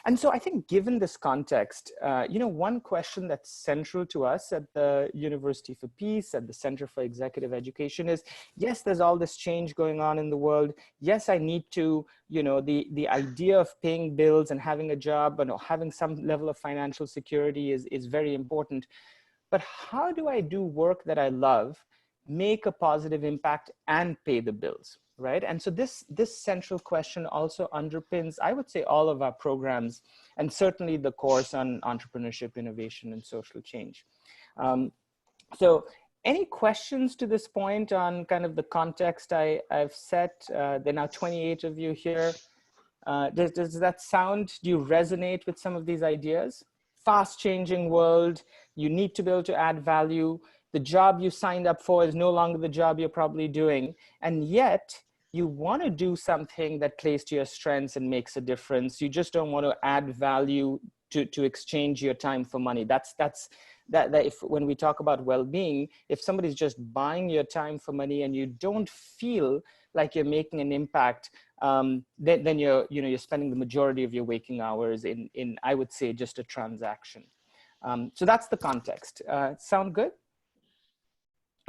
And so I think given this context, one question that's central to us at the University for Peace, at the Center for Executive Education is, yes, there's all this change going on in the world. Yes, I need to, the idea of paying bills and having a job and having some level of financial security is very important. But how do I do work that I love, make a positive impact, and pay the bills, right? And so this central question also underpins, I would say, all of our programs, and certainly the course on entrepreneurship, innovation, and social change. So any questions to this point on kind of the context I've set? There are now 28 of you here. Does that sound, do you resonate with some of these ideas? Fast changing world, you need to be able to add value. The job you signed up for is no longer the job you're probably doing. And yet you want to do something that plays to your strengths and makes a difference. You just don't want to add value to exchange your time for money. That if when we talk about well-being, if somebody's just buying your time for money and you don't feel like you're making an impact, then you're spending the majority of your waking hours in I would say, just a transaction. So that's the context. Sound good?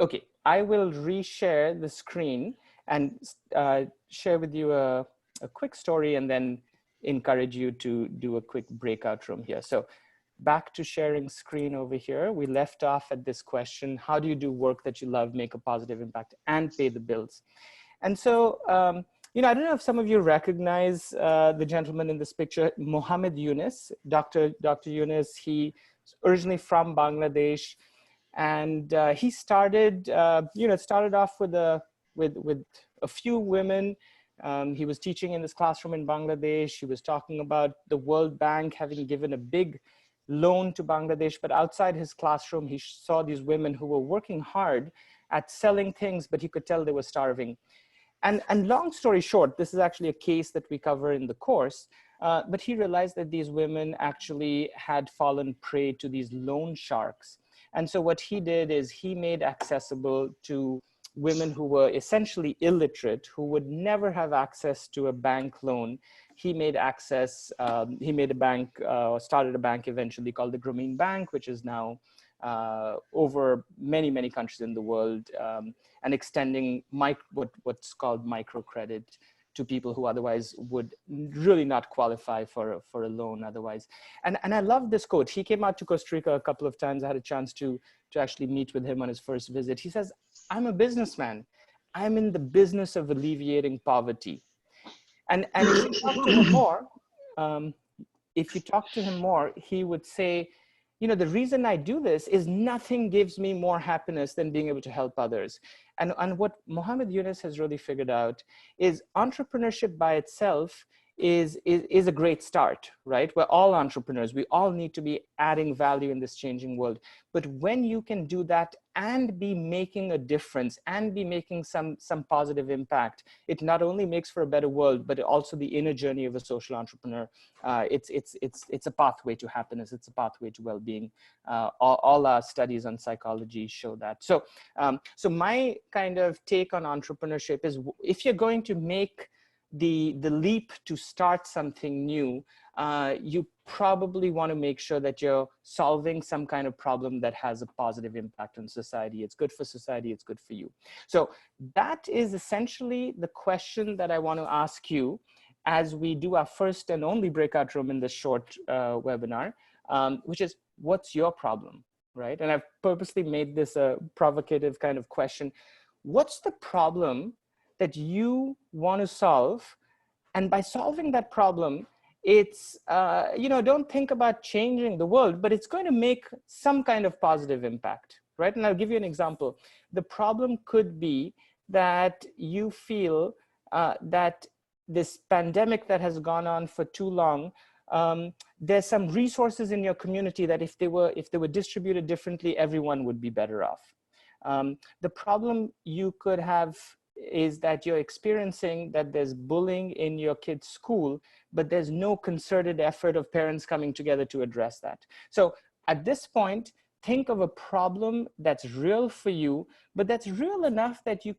Okay, I will reshare the screen and share with you a quick story, and then encourage you to do a quick breakout room here. So back to sharing screen over here. We left off at this question: how do you do work that you love, make a positive impact, and pay the bills? And so, I don't know if some of you recognize the gentleman in this picture, Mohammed Yunus, Dr. Yunus. He's originally from Bangladesh, and he started, started off with a few women. He was teaching in this classroom in Bangladesh. He was talking about the World Bank having given a big loan to Bangladesh, but outside his classroom, he saw these women who were working hard at selling things, but he could tell they were starving. And long story short, this is actually a case that we cover in the course, but he realized that these women actually had fallen prey to these loan sharks. And so what he did is he made accessible to women who were essentially illiterate, who would never have access to a bank loan. He made access, he made a bank, started a bank eventually called the Grameen Bank, which is now over many, many countries in the world, and extending what's called microcredit to people who otherwise would really not qualify for a loan otherwise. And I love this quote. He came out to Costa Rica a couple of times. I had a chance to actually meet with him on his first visit. He says, "I'm a businessman. I'm in the business of alleviating poverty." And if you talk to him more, he would say, the reason I do this is nothing gives me more happiness than being able to help others. And what Mohammed Yunus has really figured out is entrepreneurship by itself is a great start, right? We're all entrepreneurs. We all need to be adding value in this changing world. But when you can do that and be making a difference and be making some positive impact, it not only makes for a better world, but also the inner journey of a social entrepreneur. It's a pathway to happiness. It's a pathway to well-being. All our studies on psychology show that. So, so my kind of take on entrepreneurship is, if you're going to make the leap to start something new, you probably want to make sure that you're solving some kind of problem that has a positive impact on society. It's good for society, it's good for you. So that is essentially the question that I want to ask you as we do our first and only breakout room in this short webinar, which is, what's your problem, right? And I've purposely made this a provocative kind of question. What's the problem that you want to solve? And by solving that problem, it's, don't think about changing the world, but it's going to make some kind of positive impact, right? And I'll give you an example. The problem could be that you feel that this pandemic that has gone on for too long, there's some resources in your community that if they were distributed differently, everyone would be better off. The problem you could have is that you're experiencing that there's bullying in your kid's school, but there's no concerted effort of parents coming together to address that. So at this point, think of a problem that's real for you, but that's real enough that you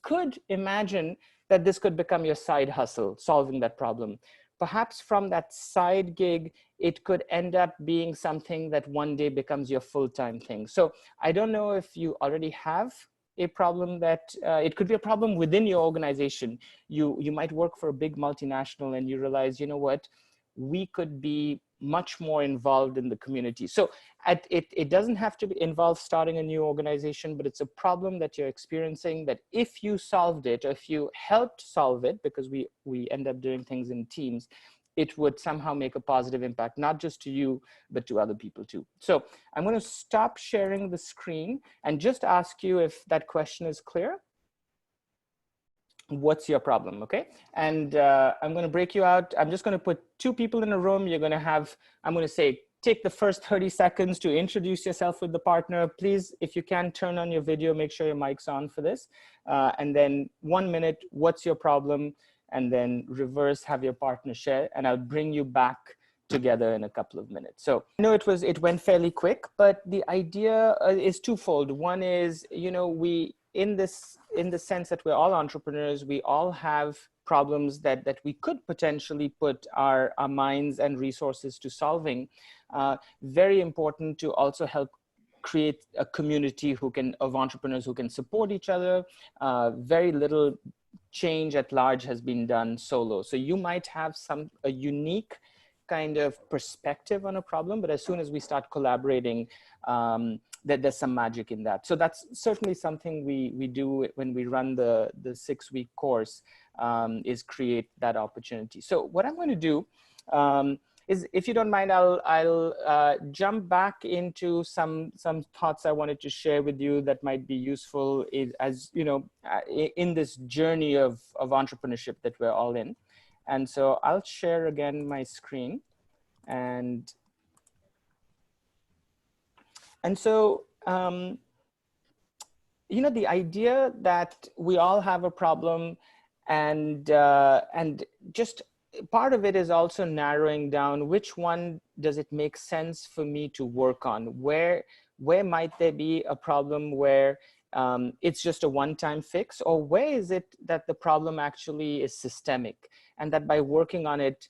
could imagine that this could become your side hustle, solving that problem. perhaps from that side gig, it could end up being something that one day becomes your full-time thing. So I don't know if you already have a problem that it could be a problem within your organization. You might work for a big multinational and you realize, you know what, we could be much more involved in the community. So it doesn't have to involve starting a new organization, but it's a problem that you're experiencing that if you solved it, or if you helped solve it, because we end up doing things in teams, it would somehow make a positive impact, not just to you, but to other people too. So I'm going to stop sharing the screen and just ask you if that question is clear. What's your problem? Okay. And I'm going to break you out. I'm just going to put two people in a room. You're going to have, I'm going to say, take the first 30 seconds to introduce yourself with the partner. Please, if you can, turn on your video, make sure your mic's on for this. And then 1 minute, what's your problem? And then reverse, have your partner share, and I'll bring you back together in a couple of minutes. So I know it went fairly quick, but the idea is twofold. One is, you know, in the sense that we're all entrepreneurs, we all have problems that we could potentially put our minds and resources to solving. Very important to also help create a community of entrepreneurs who can support each other. Very little change at large has been done solo. So you might have a unique kind of perspective on a problem, but as soon as we start collaborating, there's some magic in that. So that's certainly something we do when we run the 6-week course, is create that opportunity. So what I'm going to do is, if you don't mind, I'll jump back into some thoughts I wanted to share with you that might be useful as you know, in this journey of entrepreneurship that we're all in. And so I'll share again my screen, and so you know, the idea that we all have a problem, and just part of it is also narrowing down which one does it make sense for me to work on. Where might there be a problem where it's just a one-time fix, or where is it that the problem actually is systemic, and that by working on it,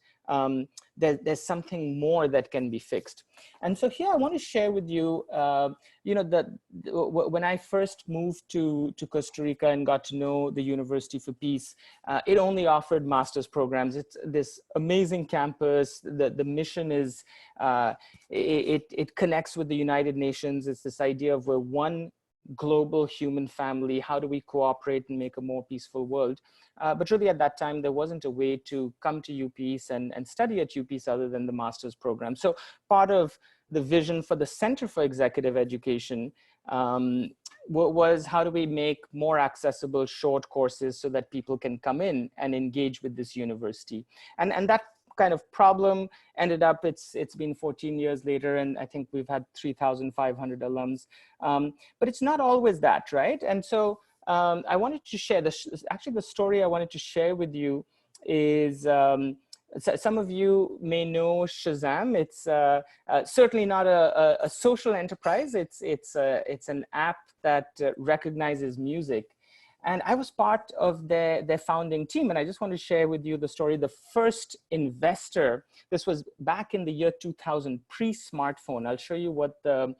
there's something more that can be fixed. And so here I want to share with you, you know, when I first moved to Costa Rica and got to know the University for Peace, it only offered master's programs. It's this amazing campus. The mission is, it connects with the United Nations. It's this idea of we're one global human family. How do we cooperate and make a more peaceful world? But really at that time, there wasn't a way to come to UPeace and study at UPeace other than the master's program. So part of the vision for the Center for Executive Education was, how do we make more accessible short courses so that people can come in and engage with this university? And that kind of problem ended up, it's been 14 years later, and I think we've had 3,500 alums. But it's not always that, right? And so I wanted to share this. Actually, the story I wanted to share with you is, some of you may know Shazam. It's certainly not a social enterprise. It's an app that recognizes music. And I was part of their founding team. And I just want to share with you the story. The first investor, this was back in the year 2000, pre-smartphone. I'll show you what the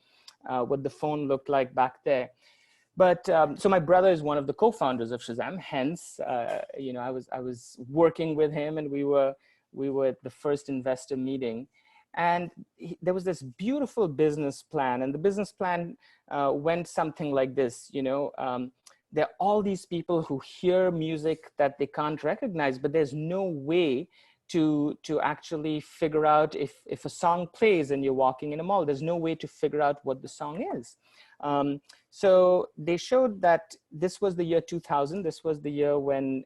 phone looked like back there. But so my brother is one of the co-founders of Shazam. Hence, you know, I was working with him, and we were at the first investor meeting. And there was this beautiful business plan. And the business plan went something like this, you know. There are all these people who hear music that they can't recognize, but there's no way to actually figure out if a song plays and you're walking in a mall, there's no way to figure out what the song is. So they showed that this was the year 2000. This was the year when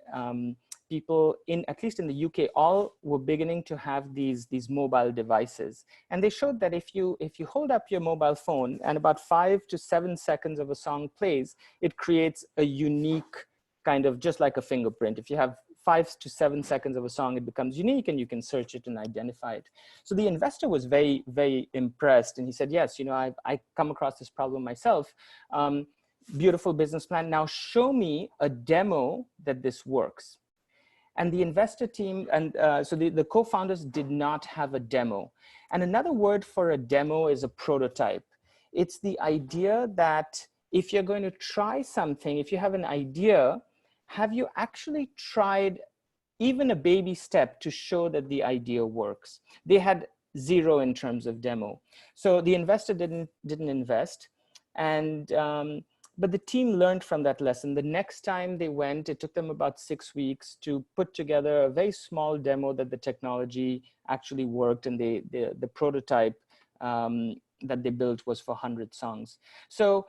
people at least in the UK, all were beginning to have these mobile devices. And they showed that if you hold up your mobile phone and about 5 to 7 seconds of a song plays, it creates a unique kind of, just like a fingerprint. If you have 5 to 7 seconds of a song, it becomes unique and you can search it and identify it. So the investor was very, very impressed. And he said, yes, you know, I come across this problem myself. Beautiful business plan. Now show me a demo that this works. And the investor team, and so the co-founders did not have a demo. And another word for a demo is a prototype. It's the idea that if you're going to try something, if you have an idea, have you actually tried even a baby step to show that the idea works? They had zero in terms of demo. So the investor didn't invest. And but the team learned from that lesson. The next time they went, it took them about 6 weeks to put together a very small demo that the technology actually worked, and the prototype that they built was for 100 songs. So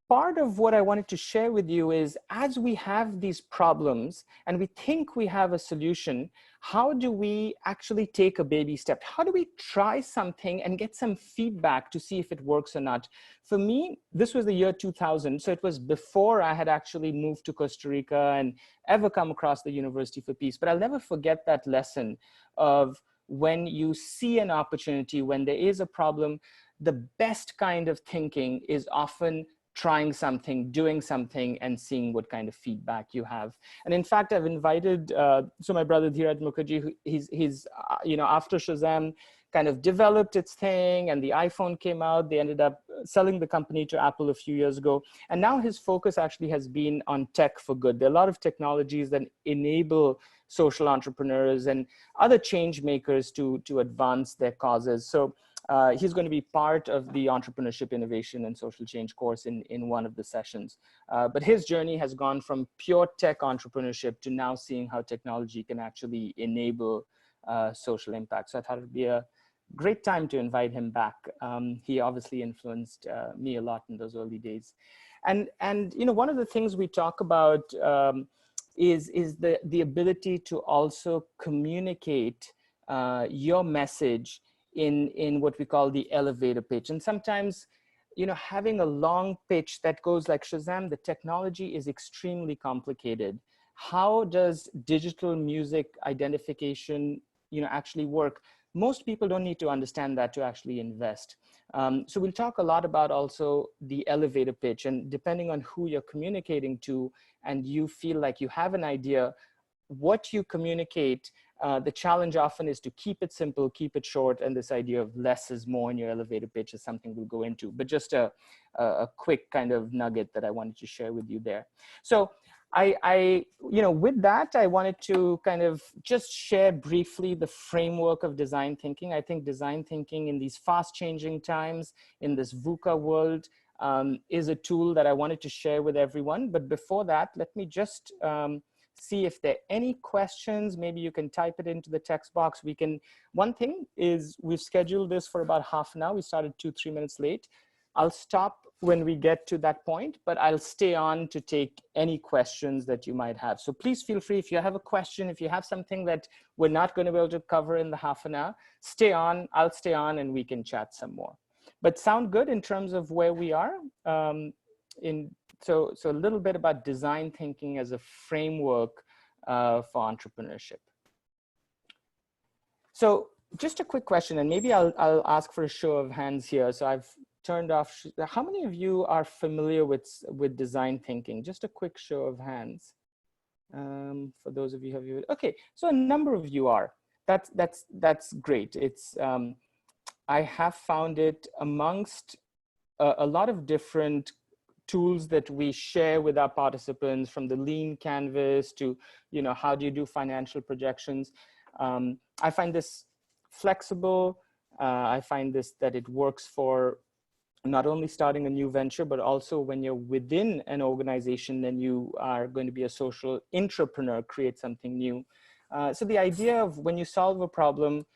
part of what I wanted to share with you is, as we have these problems and we think we have a solution, how do we actually take a baby step? How do we try something and get some feedback to see if it works or not? For me, this was the year 2000. So it was before I had actually moved to Costa Rica and ever come across the University for Peace. But I'll never forget that lesson of when you see an opportunity, when there is a problem, the best kind of thinking is often trying something, doing something, and seeing what kind of feedback you have. And in fact, I've invited, so my brother Dheeraj Mukherjee, he's after Shazam kind of developed its thing and the iPhone came out, they ended up selling the company to Apple a few years ago. And now his focus actually has been on tech for good. There are a lot of technologies that enable social entrepreneurs and other change makers to advance their causes. So he's going to be part of the Entrepreneurship, Innovation, and Social Change course in one of the sessions. But his journey has gone from pure tech entrepreneurship to now seeing how technology can actually enable social impact. So I thought it would be a great time to invite him back. He obviously influenced me a lot in those early days. And one of the things we talk about is the ability to also communicate your message in what we call the elevator pitch. And sometimes, having a long pitch that goes like, Shazam, the technology is extremely complicated. How does digital music identification, actually work? Most people don't need to understand that to actually invest. So we'll talk a lot about also the elevator pitch, and depending on who you're communicating to and you feel like you have an idea, what you communicate, the challenge often is to keep it simple, keep it short, and this idea of less is more in your elevator pitch is something we'll go into, but just a quick kind of nugget that I wanted to share with you there. So with that, I wanted to kind of just share briefly the framework of design thinking. I think design thinking in these fast changing times, in this VUCA world, is a tool that I wanted to share with everyone. But before that, let me just see if there are any questions. Maybe you can type it into the text box. One thing is we've scheduled this for about half an hour. We started 2-3 minutes late. I'll stop when we get to that point, but I'll stay on to take any questions that you might have. So please feel free, if you have a question, if you have something that we're not going to be able to cover in the half an hour, stay on, I'll stay on, and we can chat some more. But sound good in terms of where we are? So a little bit about design thinking as a framework for entrepreneurship. So just a quick question, and maybe I'll ask for a show of hands here. So I've turned off. How many of you are familiar with design thinking? Just a quick show of hands. For those of you who have, okay, so a number of you are. That's great. It's I have found it amongst a lot of different tools that we share with our participants, from the lean canvas to, how do you do financial projections. I find this flexible. I find that it works for not only starting a new venture, but also when you're within an organization and you are going to be a social entrepreneur, create something new. So the idea of when you solve a problem,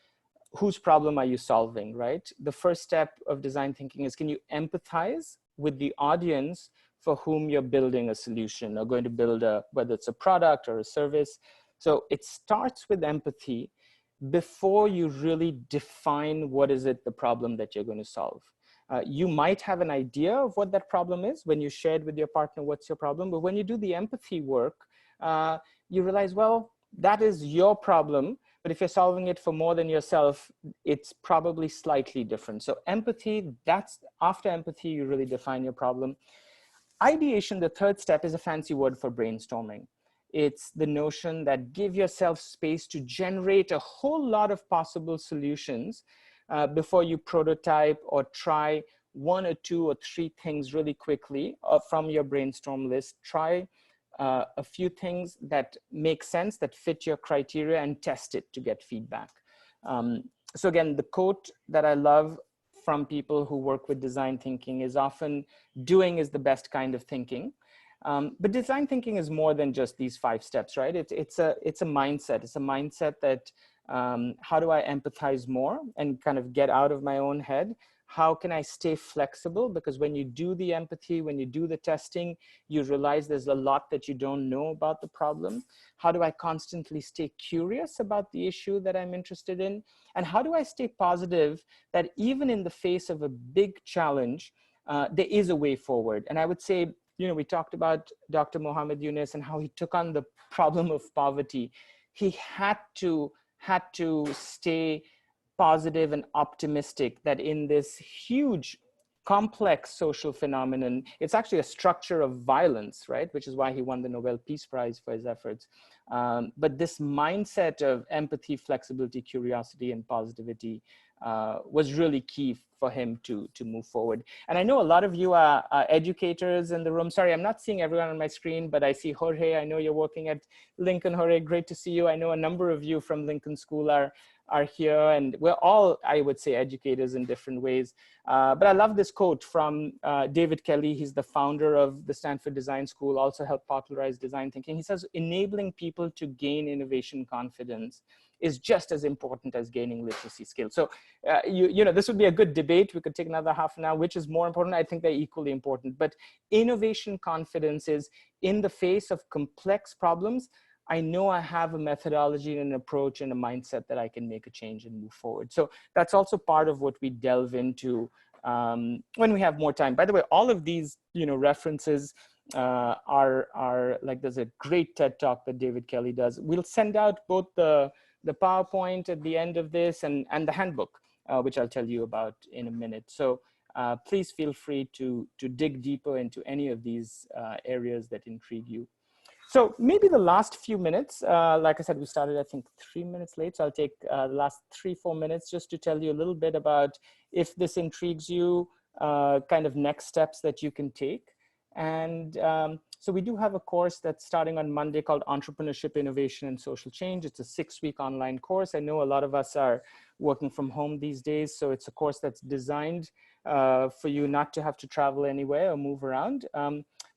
whose problem are you solving, right? The first step of design thinking is, can you empathize with the audience for whom you're building a solution or going to build whether it's a product or a service. So it starts with empathy before you really define what is it, the problem that you're going to solve. You might have an idea of what that problem is when you shared with your partner what's your problem, but when you do the empathy work, you realize, well, that is your problem, but if you're solving it for more than yourself, it's probably slightly different. So empathy, after empathy, you really define your problem. Ideation, the third step, is a fancy word for brainstorming. It's the notion that give yourself space to generate a whole lot of possible solutions before you prototype or try one or two or three things really quickly from your brainstorm list. Try a few things that make sense, that fit your criteria, and test it to get feedback. So again, the quote that I love from people who work with design thinking is often, doing is the best kind of thinking. But design thinking is more than just these 5 steps, right? It's a mindset. It's a mindset that how do I empathize more and kind of get out of my own head? How can I stay flexible? Because when you do the empathy, when you do the testing, you realize there's a lot that you don't know about the problem. How do I constantly stay curious about the issue that I'm interested in? And how do I stay positive that even in the face of a big challenge, there is a way forward? And I would say, you know, we talked about Dr. Muhammad Yunus and how he took on the problem of poverty. He had to stay positive and optimistic that in this huge, complex social phenomenon, it's actually a structure of violence, right? Which is why he won the Nobel Peace Prize for his efforts. But this mindset of empathy, flexibility, curiosity, and positivity was really key for him to move forward. And I know a lot of you are educators in the room. Sorry, I'm not seeing everyone on my screen, but I see Jorge. I know you're working at Lincoln. Jorge, great to see you. I know a number of you from Lincoln School are here, and we're all, I would say, educators in different ways. But I love this quote from David Kelly. He's the founder of the Stanford Design School, also helped popularize design thinking. He says, enabling people to gain innovation confidence is just as important as gaining literacy skills. So, you know, this would be a good debate. We could take another half an hour. Which is more important? I think they're equally important. But innovation confidence is, in the face of complex problems, I know I have a methodology and an approach and a mindset that I can make a change and move forward. So that's also part of what we delve into when we have more time. By the way, all of these, you know, references are like, there's a great TED Talk that David Kelly does. We'll send out both the PowerPoint at the end of this and the handbook, which I'll tell you about in a minute. So please feel free to dig deeper into any of these areas that intrigue you. So maybe the last few minutes, like I said, we started, I think, 3 minutes late. So I'll take the last 3-4 minutes just to tell you a little bit about, if this intrigues you, kind of next steps that you can take. And so we do have a course that's starting on Monday called Entrepreneurship, Innovation, and Social Change. It's a 6-week online course. I know a lot of us are working from home these days. So it's a course that's designed for you not to have to travel anywhere or move around.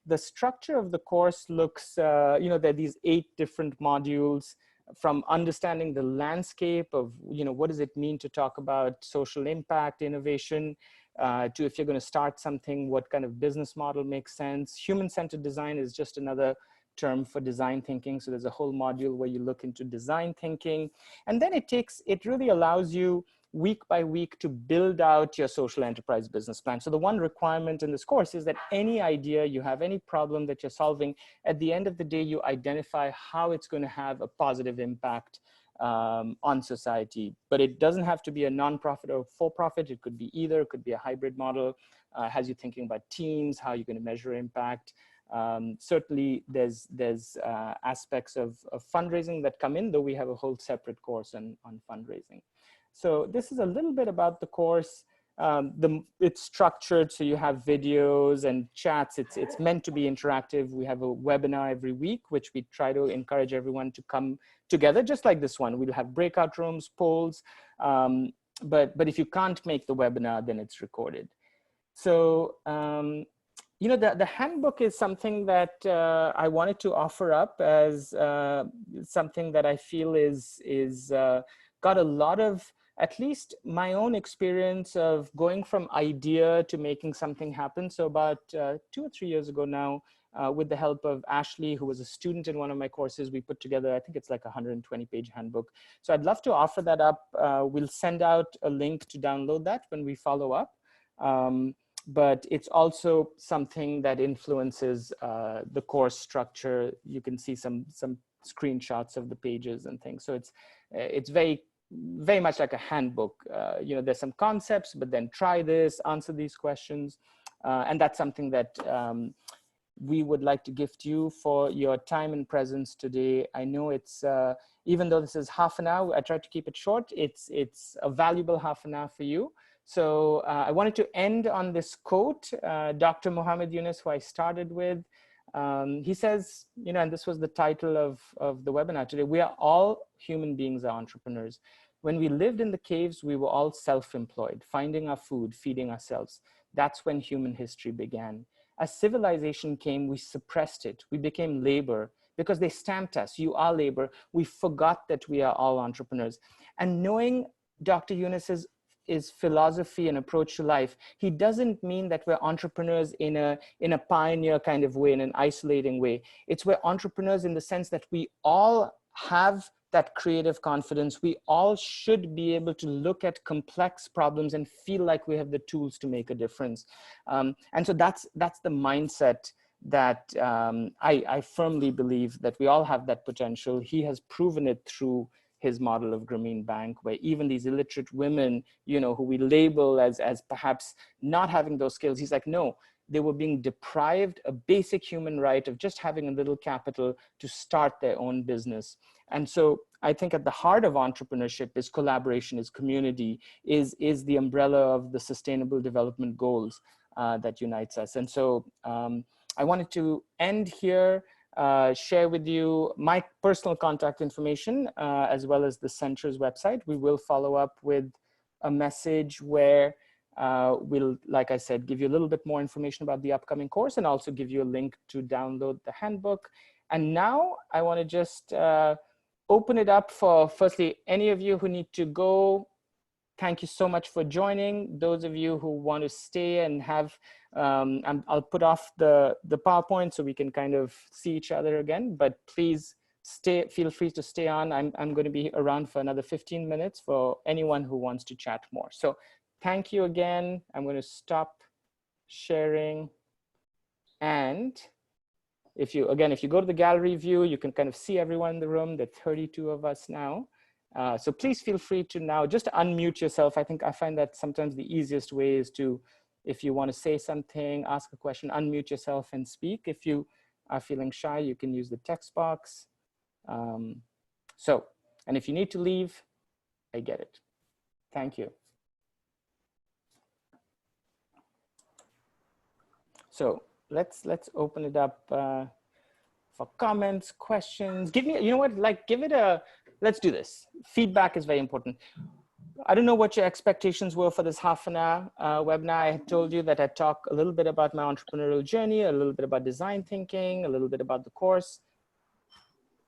The structure of the course looks, you know, there are these 8 different modules, from understanding the landscape of, you know, what does it mean to talk about social impact, innovation, to, if you're going to start something, what kind of business model makes sense. Human-centered design is just another term for design thinking. So there's a whole module where you look into design thinking. And then it really allows you week by week to build out your social enterprise business plan. So the one requirement in this course is that any idea you have, any problem that you're solving, at the end of the day, you identify how it's going to have a positive impact on society. But it doesn't have to be a nonprofit or for-profit. It could be either. It could be a hybrid model. Has you thinking about teams, how you're going to measure impact. Certainly there's aspects of fundraising that come in, though we have a whole separate course on fundraising. So this is a little bit about the course. It's structured so you have videos and chats. It's meant to be interactive. We have a webinar every week, which we try to encourage everyone to come together, just like this one. We'll have breakout rooms, polls, but if you can't make the webinar, then it's recorded. So, you know, the handbook is something that I wanted to offer up as something that I feel is got a lot of, at least my own experience of going from idea to making something happen. So about 2 or 3 years ago now, with the help of Ashley, who was a student in one of my courses, we put together, I think it's like a 120-page handbook. So I'd love to offer that up. We'll send out a link to download that when we follow up. But it's also something that influences the course structure. You can see some screenshots of the pages and things. So it's very much like a handbook. You know, there's some concepts, but then try this, answer these questions. And that's something that, we would like to gift you for your time and presence today. I know it's, even though this is half an hour, I tried to keep it short. It's a valuable half an hour for you. So I wanted to end on this quote, Dr. Muhammad Yunus, who I started with. He says, you know, and this was the title of the webinar today, we are all human beings are entrepreneurs. When we lived in the caves, we were all self-employed, finding our food, feeding ourselves. That's when human history began. As civilization came, we suppressed it. We became labor because they stamped us. You are labor. We forgot that we are all entrepreneurs. And knowing Dr. Yunus's philosophy and approach to life, he doesn't mean that we're entrepreneurs in a pioneer kind of way, in an isolating way. It's we're entrepreneurs in the sense that we all have that creative confidence. We all should be able to look at complex problems and feel like we have the tools to make a difference. And so that's the mindset that I firmly believe that we all have that potential. He has proven it through his model of Grameen Bank, where even these illiterate women, you know, who we label as perhaps not having those skills, he's like, no, they were being deprived a basic human right of just having a little capital to start their own business. And so I think at the heart of entrepreneurship is collaboration, is community, is the umbrella of the Sustainable Development Goals that unites us. And so I wanted to end here, share with you my personal contact information, as well as the center's website. We will follow up with a message where we'll, like I said, give you a little bit more information about the upcoming course and also give you a link to download the handbook. And now I want to just open it up for, firstly, any of you who need to go. Thank you so much for joining. Those of you who want to stay and have, I'll put off the PowerPoint so we can kind of see each other again, but please feel free to stay on. I'm going to be around for another 15 minutes for anyone who wants to chat more. So thank you again. I'm going to stop sharing. And if you go to the gallery view, you can kind of see everyone in the room. There are 32 of us now. So please feel free to now just unmute yourself. I find that sometimes the easiest way is to, if you want to say something, ask a question, unmute yourself and speak. If you are feeling shy, you can use the text box. And if you need to leave, I get it. Thank you. So let's open it up for comments, questions. Give me, you know what, like give it a, let's do this. Feedback is very important. I don't know what your expectations were for this half an hour webinar. I had told you that I'd talk a little bit about my entrepreneurial journey, a little bit about design thinking, a little bit about the course.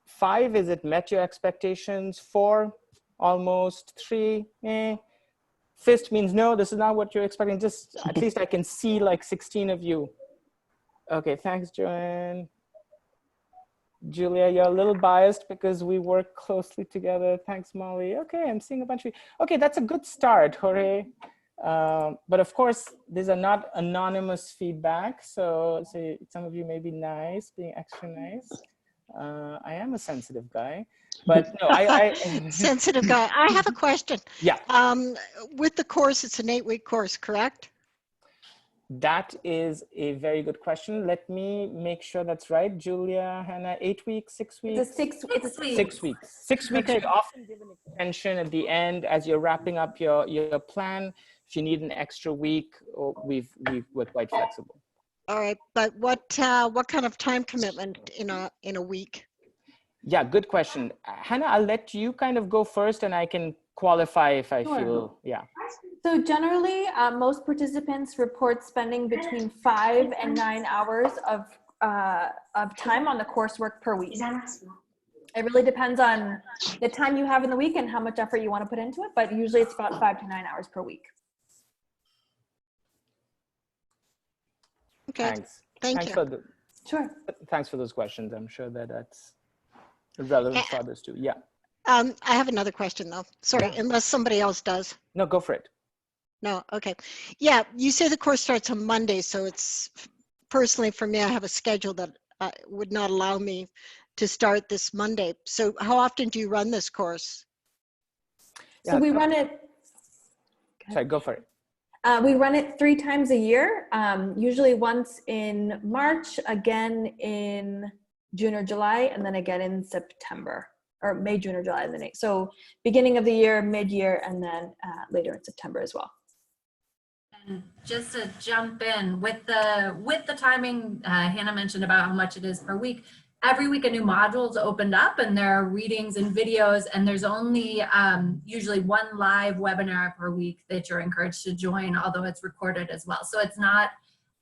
5, is it met your expectations? 4, almost. 3, Fist means no, this is not what you're expecting. Just at least I can see like 16 of you. Okay, thanks, Joanne. Julia, you're a little biased because we work closely together. Thanks, Molly. Okay, I'm seeing a bunch of you. Okay, that's a good start, hooray. But of course, these are not anonymous feedback. So some of you may be nice, being extra nice. I am a sensitive guy, but no, sensitive guy. I have a question. Yeah. With the course, it's an 8-week course, correct? That is a very good question. Let me make sure that's right. Julia, Hannah, 8 weeks, 6 weeks? It's a 6 weeks. 6 weeks. 6 weeks, Okay. you often give an extension at the end as you're wrapping up your plan. If you need an extra week, we're quite flexible. All right, but what kind of time commitment in a week? Yeah, good question. Hannah, I'll let you kind of go first and I can qualify if I feel, yeah. So generally, most participants report spending between 5 and 9 hours of time on the coursework per week. It really depends on the time you have in the week and how much effort you want to put into it, but usually it's about 5 to 9 hours per week. Okay, Thanks. thank you. Sure. Thanks for those questions. I'm sure that that's relevant for others too. Yeah. I have another question though. Sorry, Yeah. Unless somebody else does. No, go for it. No, okay. Yeah, you say the course starts on Monday, so it's, personally for me, I have a schedule that would not allow me to start this Monday. So how often do you run this course? So we run it. Sorry, go for it. We run it 3 times a year, usually once in March, again in June or July, and then again in September, or May, June, or July, and then so beginning of the year, mid-year, and then later in September as well. And just to jump in with the timing, Hannah mentioned about how much it is per week. Every week a new module's opened up, and there are readings and videos, and there's only usually 1 live webinar per week that you're encouraged to join, although it's recorded as well. So it's not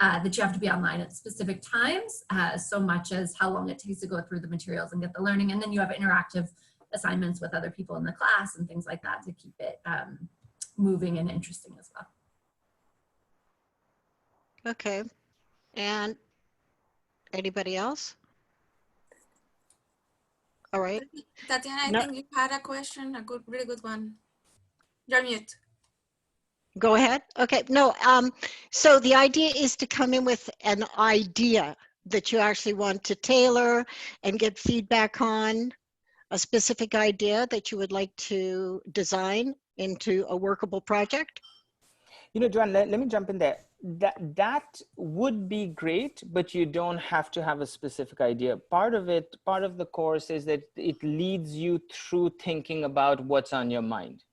that you have to be online at specific times so much as how long it takes to go through the materials and get the learning. And then you have interactive assignments with other people in the class and things like that to keep it moving and interesting as well. Okay. And anybody else? All right. Tatiana, I No. think you had a question, a really good one. You're mute. Go ahead. Okay. No. So the idea is to come in with an idea that you actually want to tailor and get feedback on, a specific idea that you would like to design into a workable project. You know, Joanne, let me jump in there. That would be great, but you don't have to have a specific idea. Part of the course is that it leads you through thinking about what's on your mind.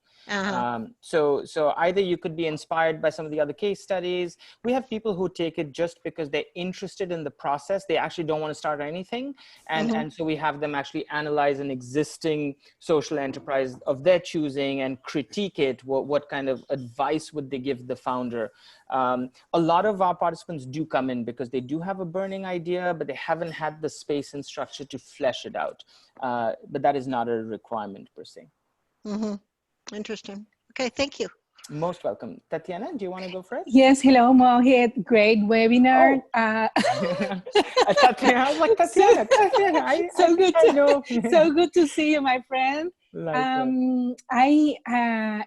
So either you could be inspired by some of the other case studies. We have people who take it just because they're interested in the process. They actually don't want to start anything. And so we have them actually analyze an existing social enterprise of their choosing and critique it. What kind of advice would they give the founder? A lot of our participants do come in because they do have a burning idea, but they haven't had the space and structure to flesh it out. But that is not a requirement per se. Interesting. Okay, thank you. Most welcome. Tatiana, do you want to go first? Yes, hello, Mohit. Great webinar. Tatiana, I was like, Tatiana. So good I know. so good to see you, my friend.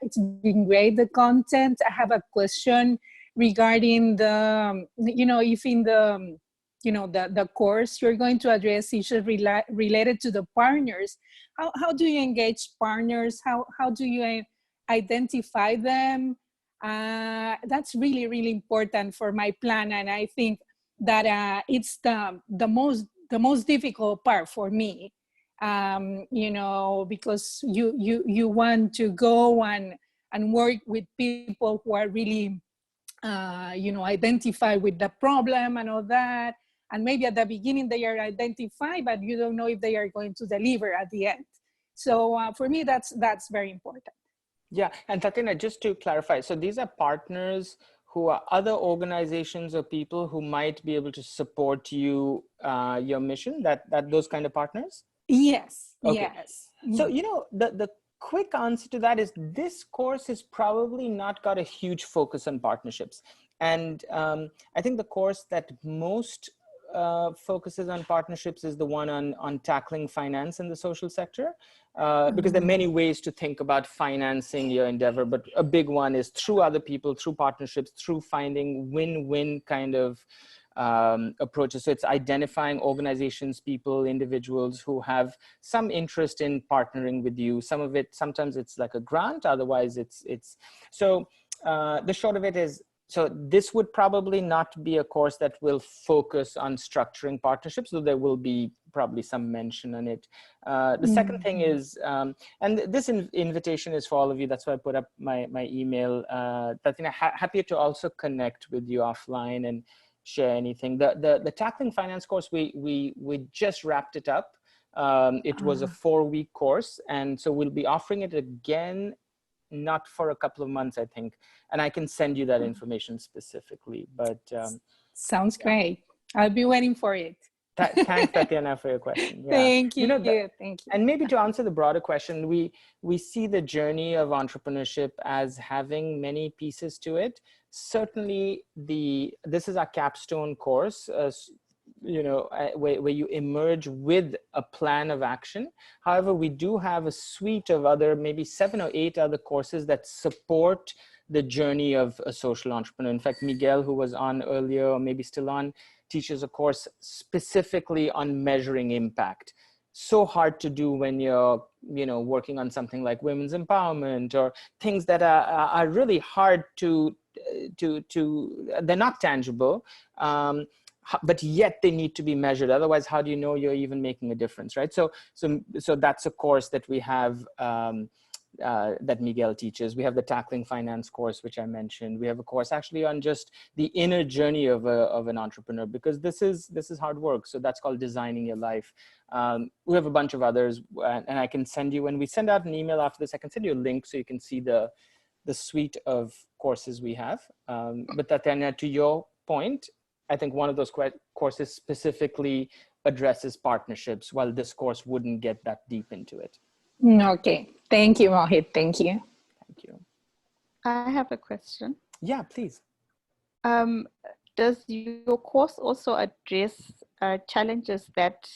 It's been great, the content. I have a question regarding the, if in the, the course you're going to address issues related to the partners. How do you engage partners? How do you identify them? That's really, really important for my plan. And I think that it's the most difficult part for me, because you want to go and work with people who are really, identify with the problem and all that. And maybe at the beginning they are identified, but you don't know if they are going to deliver at the end. So for me, that's very important. Yeah, and Tatiana, just to clarify, so these are partners who are other organizations or people who might be able to support you, your mission, that those kind of partners? Yes, okay. Yes. So, the quick answer to that is this course has probably not got a huge focus on partnerships. And I think the course that most focuses on partnerships is the one on tackling finance in the social sector, because there are many ways to think about financing your endeavor, but a big one is through other people, through partnerships, through finding win-win kind of approaches. So it's identifying organizations, people, individuals who have some interest in partnering with you. Sometimes it's like a grant, otherwise it's so the short of it is, so this would probably not be a course that will focus on structuring partnerships, though there will be probably some mention on it. The second thing is, and this invitation is for all of you, that's why I put up my email. Tatiana, happy to also connect with you offline and share anything. The Tackling Finance course, we just wrapped it up. It was a 4-week course, and so we'll be offering it again, not for a couple of months, I think. And I can send you that information specifically, but. Sounds great. I'll be waiting for it. Thanks, Tatiana, for your question. Yeah. Thank you. Thank you. And maybe to answer the broader question, we see the journey of entrepreneurship as having many pieces to it. Certainly, this is our capstone course, where you emerge with a plan of action. However, we do have a suite of other, maybe 7 or 8 other courses that support the journey of a social entrepreneur. In fact, Miguel, who was on earlier, or maybe still on, teaches a course specifically on measuring impact. So hard to do when you're, working on something like women's empowerment or things that are really hard to they're not tangible. But yet they need to be measured. Otherwise, how do you know you're even making a difference, right? So that's a course that we have that Miguel teaches. We have the Tackling Finance course, which I mentioned. We have a course actually on just the inner journey of an entrepreneur, because this is hard work. So that's called Designing Your Life. We have a bunch of others, and I can send you, when we send out an email after this, I can send you a link so you can see the suite of courses we have. But Tatiana, to your point, I think one of those courses specifically addresses partnerships, while this course wouldn't get that deep into it. Okay. Thank you, Mohit. Thank you. Thank you. I have a question. Yeah, please. Does your course also address challenges that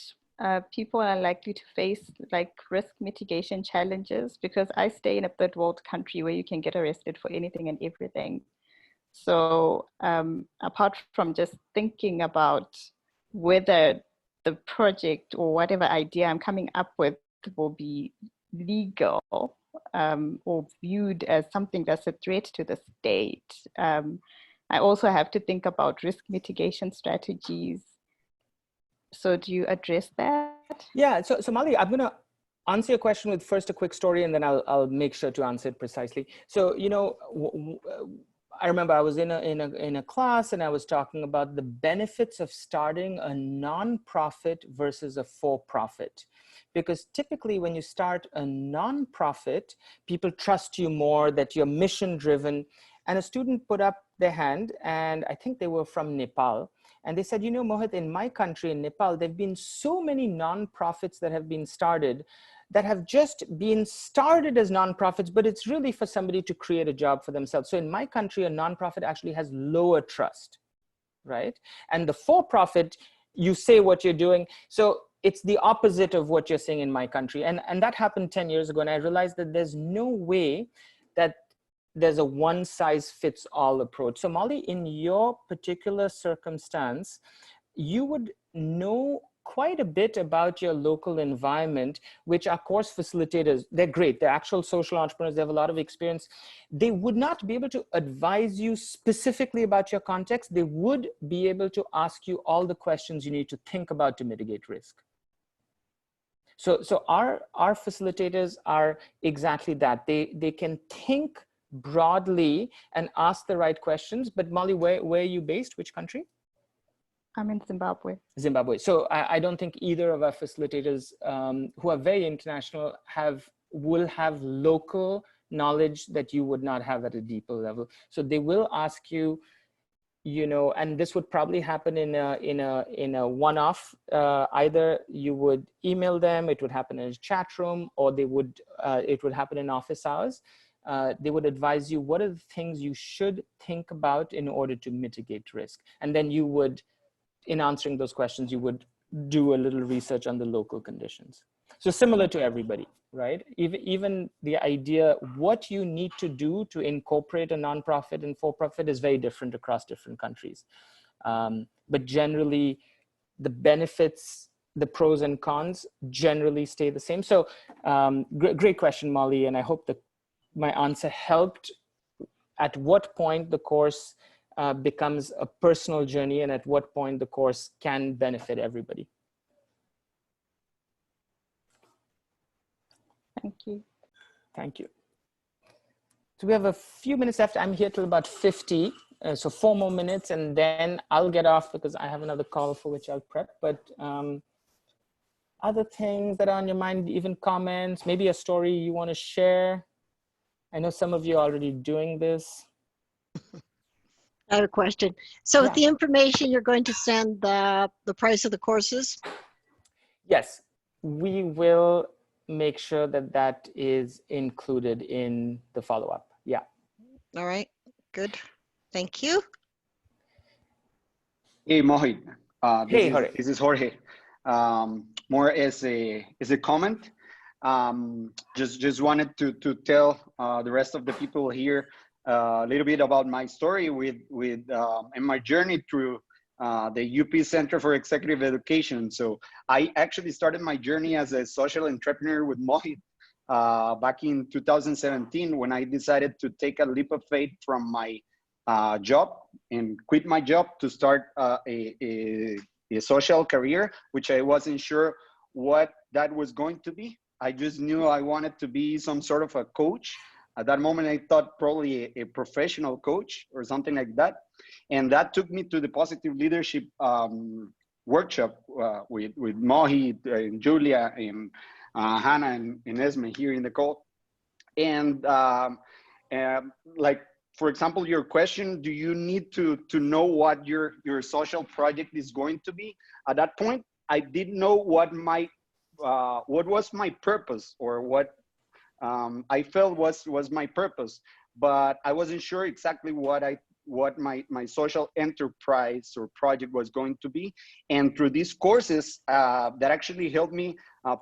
people are likely to face, like risk mitigation challenges? Because I stay in a third world country where you can get arrested for anything and everything. So apart from just thinking about whether the project or whatever idea I'm coming up with will be legal or viewed as something that's a threat to the state, I also have to think about risk mitigation strategies. So do you address that? Yeah, so Molly, I'm going to answer your question with first a quick story, and then I'll make sure to answer it precisely. So, you know, I remember I was in a class, and I was talking about the benefits of starting a nonprofit versus a for-profit. Because typically when you start a nonprofit, people trust you more, that you're mission driven. And a student put up their hand, and I think they were from Nepal. And they said, you know, Mohit, in my country, in Nepal, there've been so many nonprofits that have been started that have just been started as nonprofits, but it's really for somebody to create a job for themselves. So in my country, a nonprofit actually has lower trust, right? And the for-profit, you say what you're doing. So it's the opposite of what you're saying in my country. And that happened 10 years ago. And I realized that there's no way that there's a one size fits all approach. So Molly, in your particular circumstance, you would know quite a bit about your local environment, which our course facilitators, they're great. They're actual social entrepreneurs. They have a lot of experience. They would not be able to advise you specifically about your context. They would be able to ask you all the questions you need to think about to mitigate risk. So our facilitators are exactly that. They can think broadly and ask the right questions. But Molly, where are you based? Which country? I'm in Zimbabwe. Zimbabwe. So I don't think either of our facilitators who are very international will have local knowledge that you would not have at a deeper level. So they will ask you, you know, and this would probably happen in a one-off. Either you would email them, it would happen in a chat room, or it would happen in office hours. They would advise you what are the things you should think about in order to mitigate risk. And then you would, in answering those questions, you would do a little research on the local conditions. So similar to everybody, right? Even the idea, what you need to do to incorporate a nonprofit and for-profit is very different across different countries. But generally, the benefits, the pros and cons generally stay the same. So great question, Molly. And I hope that my answer helped. At what point the course becomes a personal journey, and at what point the course can benefit everybody. Thank you. Thank you. So we have a few minutes left. I'm here till about 50. So 4 more minutes, and then I'll get off because I have another call for which I'll prep. But other things that are on your mind, even comments, maybe a story you want to share. I know some of you are already doing this. I have a question. So Yeah. the information you're going to send the price of the courses? Yes, we will make sure that that is included in the follow-up. Yeah. All right, good. Thank you. Hey, Mohit. Hey, Jorge. This is Jorge. More as a comment. Just wanted to tell the rest of the people here a little bit about my story and my journey through the UP Center for Executive Education. So I actually started my journey as a social entrepreneur with Mohit back in 2017 when I decided to take a leap of faith from my job and quit my job to start a social career, which I wasn't sure what that was going to be. I just knew I wanted to be some sort of a coach. At that moment, I thought probably a professional coach or something like that. And that took me to the positive leadership workshop with Mohi and Julia and Hannah and Esme here in the call. And like, for example, your question, do you need to know what your social project is going to be? At that point, I didn't know what was my purpose, or what I felt was my purpose, but I wasn't sure exactly what my social enterprise or project was going to be. And through these courses that actually helped me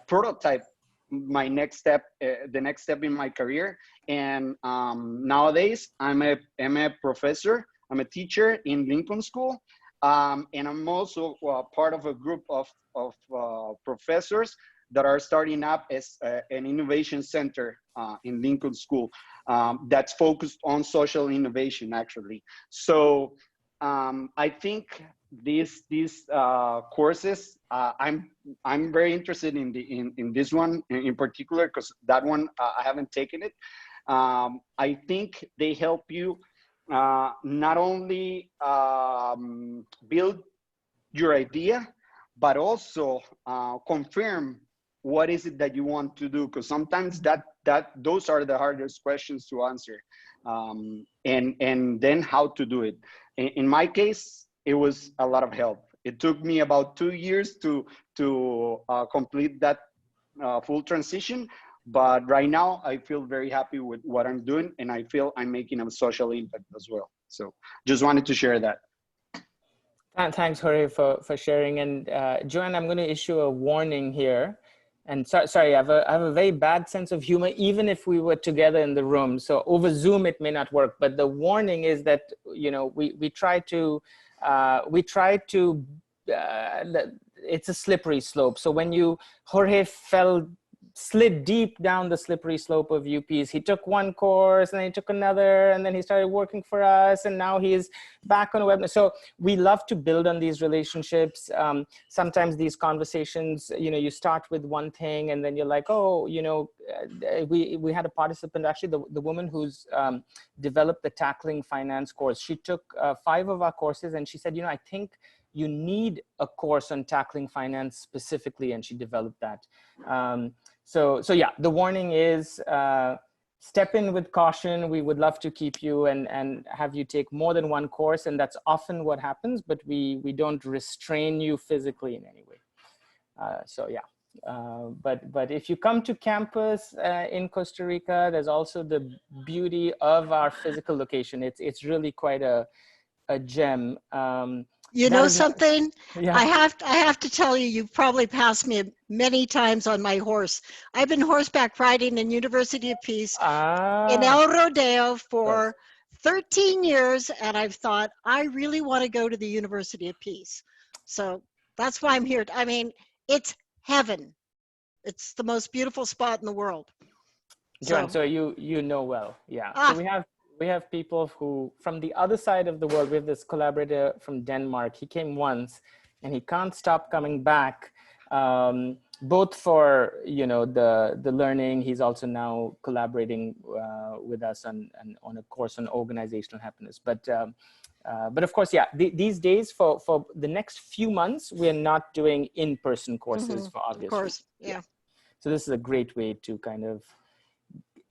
prototype my next step, the next step in my career. And nowadays I'm a professor, I'm a teacher in Lincoln School. And I'm also part of a group of professors that are starting up as an innovation center in Lincoln School that's focused on social innovation, actually. So I think these courses, I'm very interested in this one in particular, because that one I haven't taken it. I think they help you not only build your idea, but also confirm what is it that you want to do, because sometimes those are the hardest questions to answer, and then how to do it. In my case, it was a lot of help. It took me about 2 years to complete that full transition, but right now I feel very happy with what I'm doing, and I feel I'm making a social impact as well. So just wanted to share that. Thanks, Jorge, for sharing. And Joanne, I'm going to issue a warning here. And sorry, I have a very bad sense of humor, even if we were together in the room. So over Zoom, it may not work. But the warning is that, you know, we try to, it's a slippery slope. So when Jorge slid deep down the slippery slope of UPs. He took one course and then he took another, and then he started working for us, and now he's back on a webinar. So we love to build on these relationships. Sometimes these conversations, you know, you start with one thing and then you're like, oh, you know, we had a participant, actually the woman who's developed the Tackling Finance course. She took 5 of our courses and she said, you know, I think you need a course on tackling finance specifically, and she developed that. So yeah, the warning is step in with caution. We would love to keep you and have you take more than one course, and that's often what happens, but we don't restrain you physically in any way. So yeah, but if you come to campus in Costa Rica, there's also the beauty of our physical location. It's really quite a gem. You know something? Yeah. I have to tell you, you've probably passed me many times on my horse. I've been horseback riding in University of Peace in El Rodeo for 13 years, and I've thought, I really want to go to the University of Peace. So that's why I'm here. I mean, it's heaven. It's the most beautiful spot in the world. Joanne, so you know well, yeah. So we have people who, from the other side of the world, we have this collaborator from Denmark. He came once and he can't stop coming back, both for, you know, the learning. He's also now collaborating with us on a course on organizational happiness. But of course, yeah, these days for the next few months, we are not doing in-person courses for obvious reasons. Yeah. So this is a great way to kind of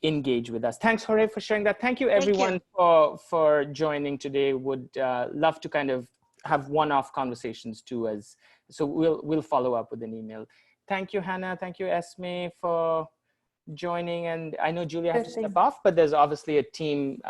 engage with us. Thanks, Jorge, for sharing that. Thank you, everyone, for joining today. Would love to kind of have one-off conversations too, so we'll follow up with an email. Thank you, Hannah. Thank you, Esme, for joining. And I know Julia has to step off, but there's obviously a team